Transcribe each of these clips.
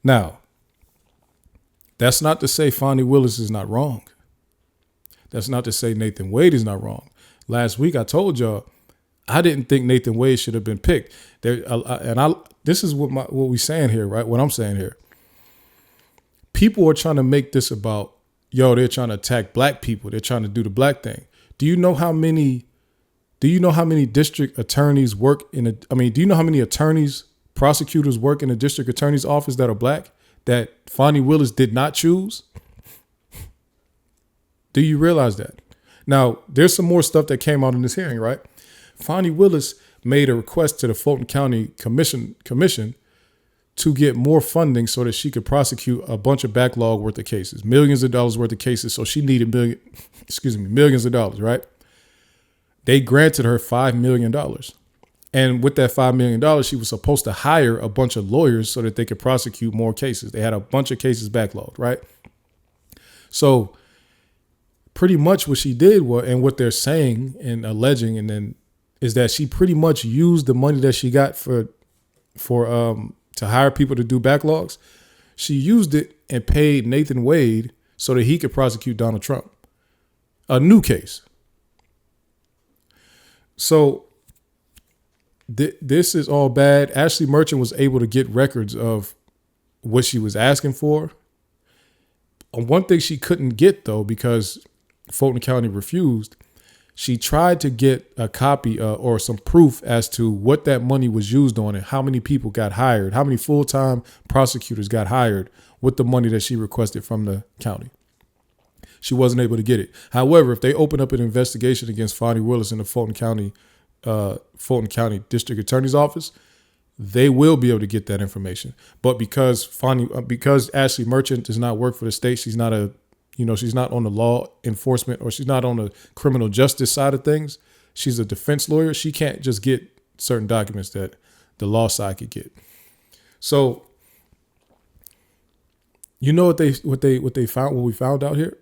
Now, that's not to say Fani Willis is not wrong. That's not to say Nathan Wade is not wrong. Last week I told y'all I didn't think Nathan Wade should have been picked. This is what we're saying here, right? What I'm saying here. People are trying to make this about, they're trying to attack black people. They're trying to do the black thing. Do you know how many district attorneys work do you know how many prosecutors work in a district attorney's office that are black that Fani Willis did not choose? Do you realize that? Now, there's some more stuff that came out in this hearing, right? Fani Willis made a request to the Fulton County Commission to get more funding so that she could prosecute a bunch of backlog worth of cases, millions of dollars worth of cases. So she needed millions of dollars, right? They granted her $5 million. And with that $5 million, she was supposed to hire a bunch of lawyers so that they could prosecute more cases. They had a bunch of cases backlogged, right? So pretty much what she did and what they're saying and alleging is that she pretty much used the money that she got to hire people to do backlogs. She used it and paid Nathan Wade so that he could prosecute Donald Trump. A new case. So this is all bad. Ashley Merchant was able to get records of what she was asking for. One thing she couldn't get, though, because Fulton County refused, she tried to get a copy or some proof as to what that money was used on and how many people got hired, how many full-time prosecutors got hired with the money that she requested from the county. She wasn't able to get it. However, if they open up an investigation against Fani Willis in the Fulton County District Attorney's Office, they will be able to get that information. But because Ashley Merchant does not work for the state, she's not she's not on the law enforcement or she's not on the criminal justice side of things. She's a defense lawyer. She can't just get certain documents that the law side could get. So, you know what we found out here?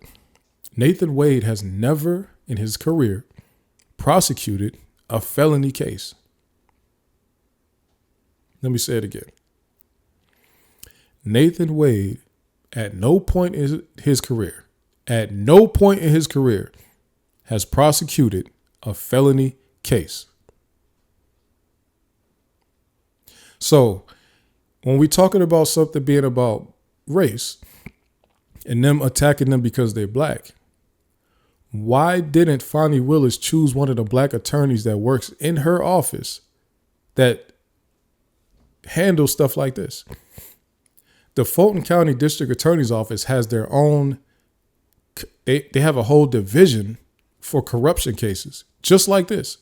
Nathan Wade has never in his career prosecuted a felony case. Let me say it again. Nathan Wade, at no point in his career, has prosecuted a felony case. So when we're talking about something being about race and them attacking them because they're black, why didn't Fani Willis choose one of the black attorneys that works in her office that handles stuff like this? The Fulton County District Attorney's Office has their own, they have a whole division for corruption cases, just like this.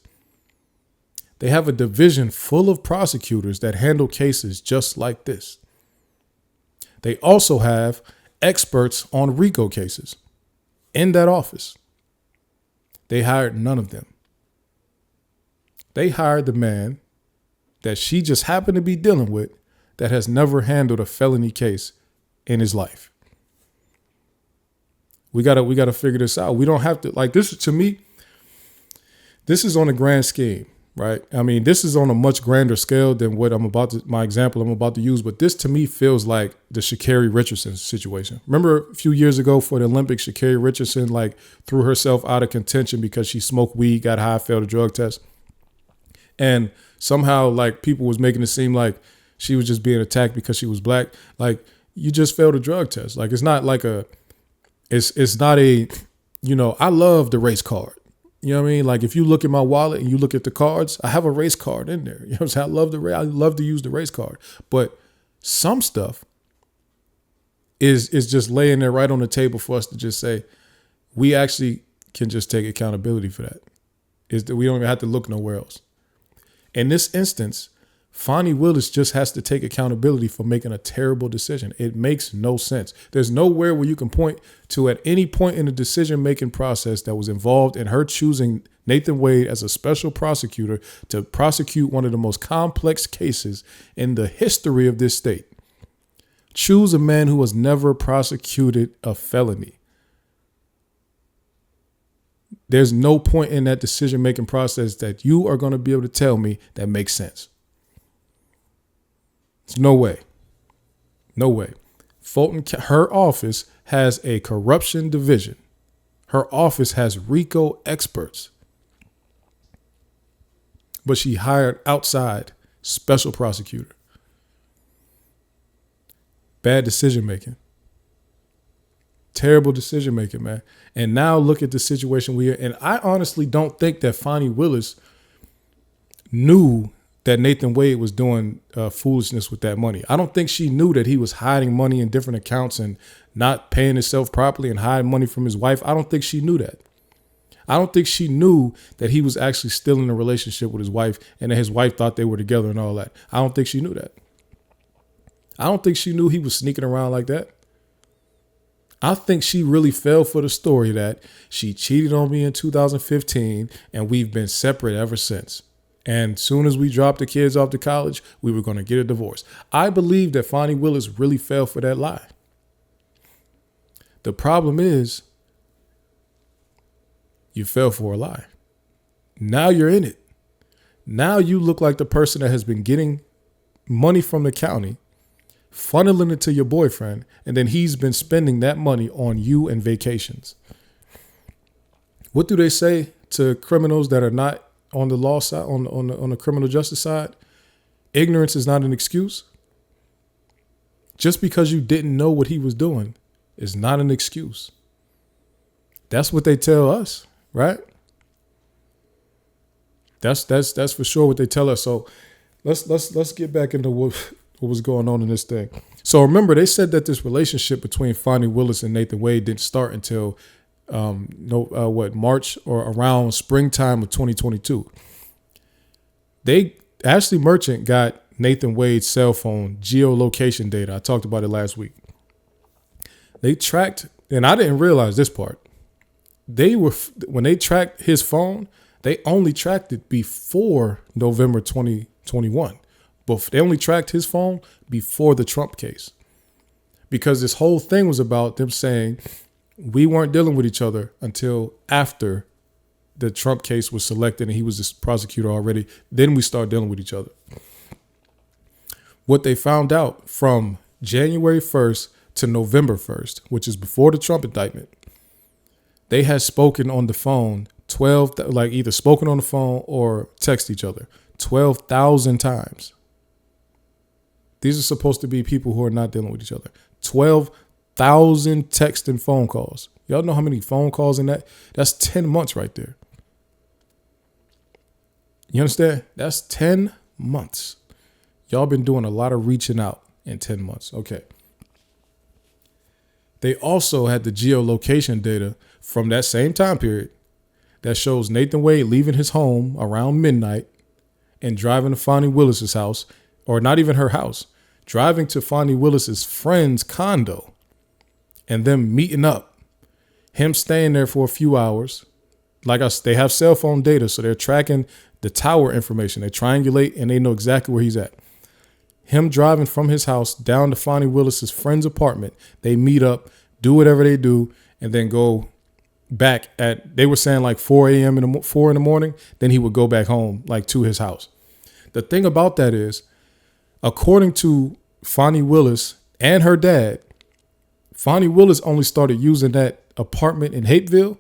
They have a division full of prosecutors that handle cases just like this. They also have experts on RICO cases in that office. They hired none of them. They hired the man that she just happened to be dealing with that has never handled a felony case in his life. We gotta figure this out. We don't have to, like, this to me, this is on a grand scheme, right? I mean, this is on a much grander scale than what my example I'm about to use, but this to me feels like the Sha'Carri Richardson situation. Remember a few years ago for the Olympics, Sha'Carri Richardson threw herself out of contention because she smoked weed, got high, failed a drug test. And somehow people was making it seem like she was just being attacked because she was black. Like, you just failed a drug test. Like, it's not like it's not a, I love the race card. You know what I mean? Like, if you look at my wallet and you look at the cards, I have a race card in there. You know what I'm saying? I love to use the race card. But some stuff is just laying there right on the table for us to just say, we actually can just take accountability for that. Is that we don't even have to look nowhere else. In this instance, Fani Willis just has to take accountability for making a terrible decision. It makes no sense. There's nowhere where you can point to at any point in the decision-making process that was involved in her choosing Nathan Wade as a special prosecutor to prosecute one of the most complex cases in the history of this state. Choose a man who has never prosecuted a felony. There's no point in that decision-making process that you are going to be able to tell me that makes sense. There's no way. No way. Her office has a corruption division. Her office has RICO experts. But she hired outside special prosecutor. Bad decision making. Terrible decision making, man. And now look at the situation we're in. And I honestly don't think that Fani Willis knew that Nathan Wade was doing foolishness with that money. I don't think she knew that he was hiding money in different accounts and not paying himself properly and hiding money from his wife. I don't think she knew that. I don't think she knew that he was actually still in a relationship with his wife and that his wife thought they were together and all that. I don't think she knew that. I don't think she knew he was sneaking around like that. I think she really fell for the story that she cheated on me in 2015 and we've been separate ever since. And soon as we dropped the kids off to college, we were going to get a divorce. I believe that Fani Willis really fell for that lie. The problem is you fell for a lie. Now you're in it. Now you look like the person that has been getting money from the county, funneling it to your boyfriend, and then he's been spending that money on you and vacations. What do they say to criminals that are not on the law side, on the criminal justice side? Ignorance is not an excuse. Just because you didn't know what he was doing is not an excuse. That's what they tell us, right? That's for sure what they tell us. So let's get back into what was going on in this thing. So remember, they said that this relationship between Fani Willis and Nathan Wade didn't start until March or around springtime of 2022. Ashley Merchant got Nathan Wade's cell phone geolocation data. I talked about it last week. They tracked, and I didn't realize this part. When they tracked his phone, they only tracked it before November 2021. But they only tracked his phone before the Trump case. Because this whole thing was about them saying we weren't dealing with each other until after the Trump case was selected and he was the prosecutor already. Then we started dealing with each other. What they found out from January 1st to November 1st, which is before the Trump indictment, they had spoken on the phone either spoken on the phone or text each other 12,000 times. These are supposed to be people who are not dealing with each other. 12,000 text and phone calls. Y'all know how many phone calls in that? That's 10 months right there. You understand? That's 10 months. Y'all been doing a lot of reaching out in 10 months. Okay. They also had the geolocation data from that same time period that shows Nathan Wade leaving his home around midnight and driving to Fani Willis's house, or not even her house, driving to Fani Willis's friend's condo and them meeting up, him staying there for a few hours. They have cell phone data, so they're tracking the tower information. They triangulate and they know exactly where he's at. Him driving from his house down to Fani Willis's friend's apartment. They meet up, do whatever they do, and then go back they were saying like 4 a.m. 4 in the morning. Then he would go back home, like to his house. The thing about that is, according to Fani Willis and her dad, Fani Willis only started using that apartment in Hapeville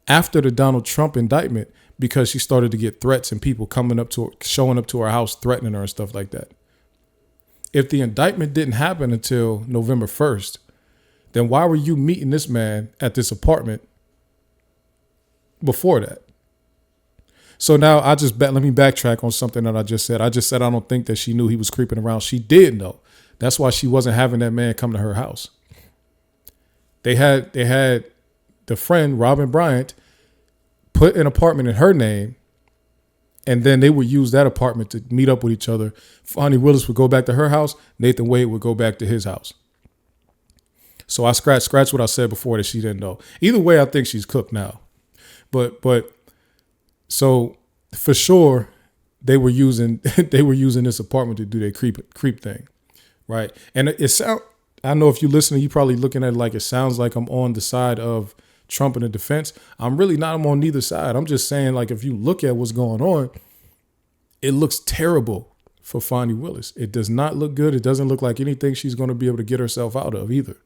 after the Donald Trump indictment because she started to get threats and people coming up to her, showing up to her house, threatening her and stuff like that. If the indictment didn't happen until November 1st, then why were you meeting this man at this apartment before that? So now let me backtrack on something that I just said. I just said I don't think that she knew he was creeping around. She did know. That's why she wasn't having that man come to her house. They had the friend, Robin Bryant, put an apartment in her name, and then they would use that apartment to meet up with each other. Fani Willis would go back to her house. Nathan Wade would go back to his house. So I scratched what I said before that she didn't know. Either way, I think she's cooked now. But so for sure, they were using this apartment to do their creep thing, right? And I know if you're listening, you're probably looking at it like it sounds like I'm on the side of Trump in the defense. I'm really not. I'm on neither side. I'm just saying, like, if you look at what's going on, it looks terrible for Fani Willis. It does not look good. It doesn't look like anything she's going to be able to get herself out of either.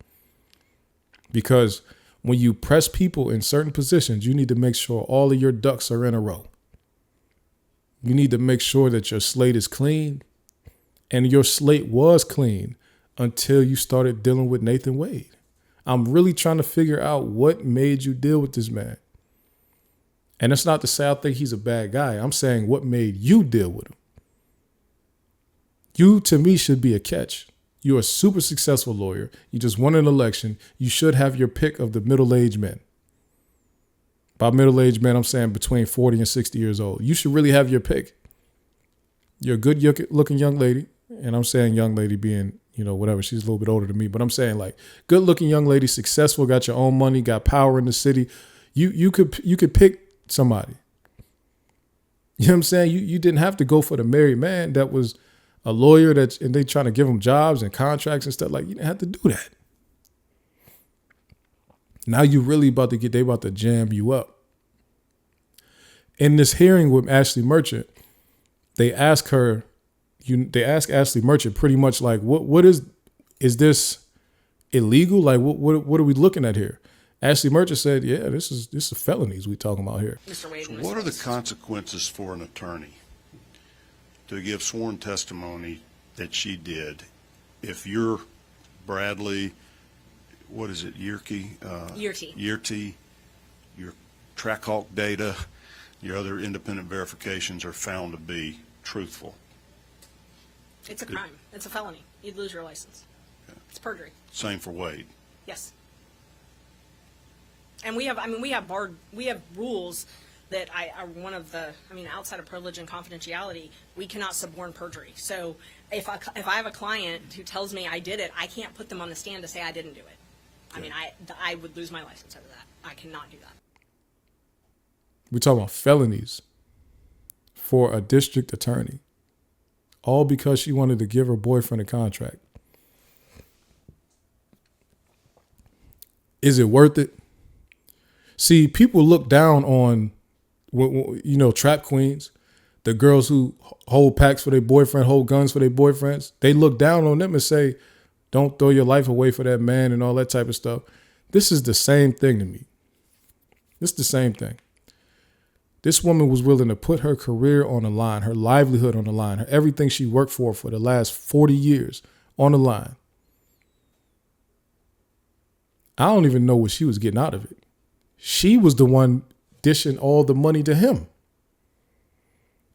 Because when you press people in certain positions, you need to make sure all of your ducks are in a row. You need to make sure that your slate is clean, and your slate was clean until you started dealing with Nathan Wade. I'm really trying to figure out what made you deal with this man. And it's not to say I think he's a bad guy. I'm saying what made you deal with him. You, to me, should be a catch. You're a super successful lawyer. You just won an election. You should have your pick of the middle-aged men. By middle-aged men, I'm saying between 40 and 60 years old. You should really have your pick. You're a good-looking young lady. And I'm saying young lady being, whatever. She's a little bit older than me. But I'm saying like good-looking young lady, successful, got your own money, got power in the city. You could pick somebody. You know what I'm saying? You didn't have to go for the married man that was a lawyer and they trying to give him jobs and contracts and stuff. Like, you didn't have to do that. Now you really about to jam you up. In this hearing with Ashley Merchant, they ask Ashley Merchant pretty much like, what is this illegal? Like, what are we looking at here? Ashley Merchant said, yeah, this is felonies we talking about here. So what are the consequences for an attorney to give sworn testimony that she did if you're Bradley, what is it, Yurti, your Trackhawk data, your other independent verifications are found to be truthful? It's a crime. It's a felony. You'd lose your license. Yeah. It's perjury. Same for Wade. Yes. And we have rules that are one of the, outside of privilege and confidentiality, we cannot suborn perjury. So if I have a client who tells me I did it, I can't put them on the stand to say I didn't do it. Okay. I would lose my license over that. I cannot do that. We're talking about felonies for a district attorney, all because she wanted to give her boyfriend a contract. Is it worth it? See, people look down on, trap queens, the girls who hold packs for their boyfriend, hold guns for their boyfriends. They look down on them and say, don't throw your life away for that man and all that type of stuff. This is the same thing to me. This is the same thing. This woman was willing to put her career on the line, her livelihood on the line, everything she worked for the last 40 years on the line. I don't even know what she was getting out of it. She was the one dishing all the money to him.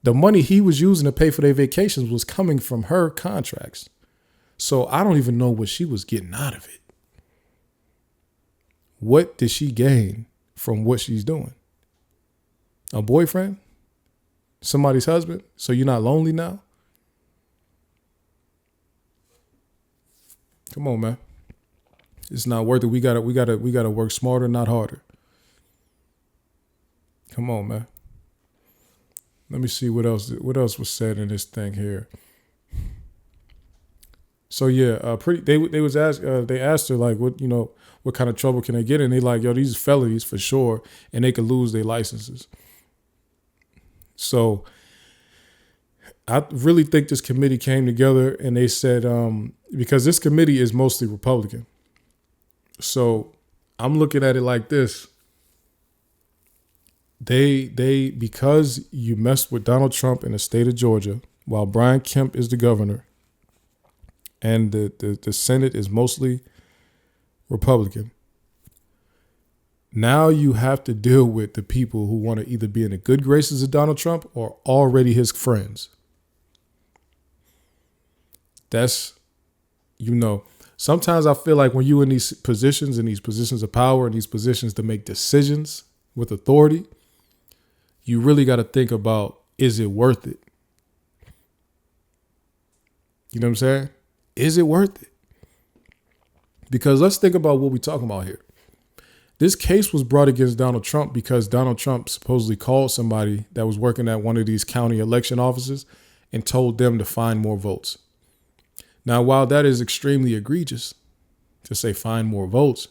The money he was using to pay for their vacations was coming from her contracts. So I don't even know what she was getting out of it. What did she gain from what she's doing? A boyfriend? Somebody's husband? So you're not lonely now? Come on, man. It's not worth it. We gotta work smarter, not harder. Come on, man. Let me see what else was said in this thing here. So yeah, they asked her like, what kind of trouble can they get in? They like, yo, these are felonies for sure, and they could lose their licenses. So I really think this committee came together and they said, because this committee is mostly Republican. So I'm looking at it like this. They because you messed with Donald Trump in the state of Georgia while Brian Kemp is the governor and the Senate is mostly Republican. Now you have to deal with the people who want to either be in the good graces of Donald Trump or already his friends. That's, sometimes I feel like when you're in these positions of power, and these positions to make decisions with authority, you really got to think about, is it worth it? You know what I'm saying? Is it worth it? Because let's think about what we're talking about here. This case was brought against Donald Trump because Donald Trump supposedly called somebody that was working at one of these county election offices and told them to find more votes. Now, while that is extremely egregious to say find more votes,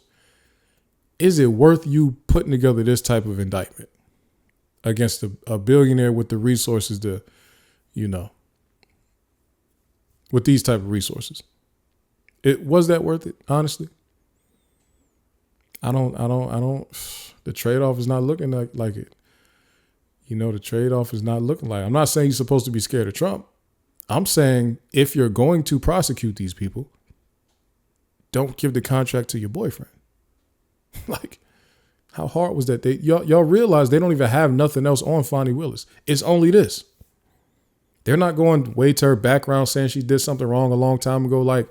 is it worth you putting together this type of indictment against a billionaire with the resources to, with these type of resources. Was that worth it? Honestly, I don't. The trade-off is not looking like it. The trade-off is not looking like. I'm not saying you're supposed to be scared of Trump. I'm saying if you're going to prosecute these people, don't give the contract to your boyfriend. Like, how hard was that? Y'all realize they don't even have nothing else on Fani Willis. It's only this. They're not going way to her background saying she did something wrong a long time ago. Like,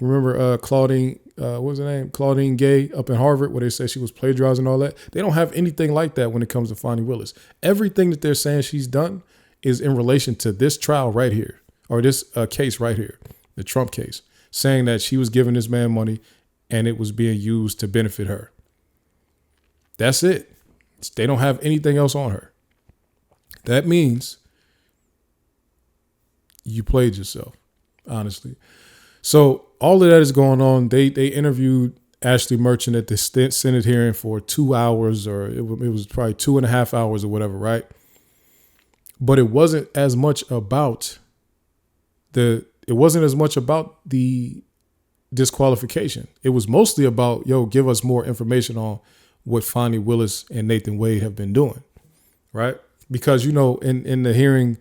remember Claudine, what was her name? Claudine Gay up in Harvard, where they say she was plagiarizing and all that. They don't have anything like that when it comes to Fani Willis. Everything that they're saying she's done is in relation to this trial right here, or this case right here, the Trump case, saying that she was giving this man money and it was being used to benefit her. That's it. They don't have anything else on her. That means you played yourself, honestly. So all of that is going on. They interviewed Ashley Merchant at the Senate hearing for 2 hours, or it was probably 2.5 hours or whatever, right? But it wasn't as much about the disqualification. It was mostly about, give us more information on what Fani Willis and Nathan Wade have been doing, right? Because, in the hearing,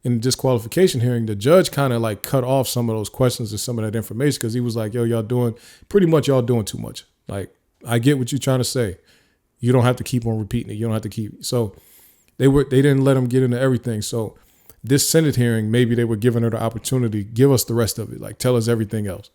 in the disqualification hearing, the judge kind of like cut off some of those questions and some of that information, because he was like, y'all doing too much. Like, I get what you're trying to say. You don't have to keep on repeating it. You don't have to keep. So they didn't let him get into everything. So this Senate hearing, maybe they were giving her the opportunity, give us the rest of it. Like, tell us everything else.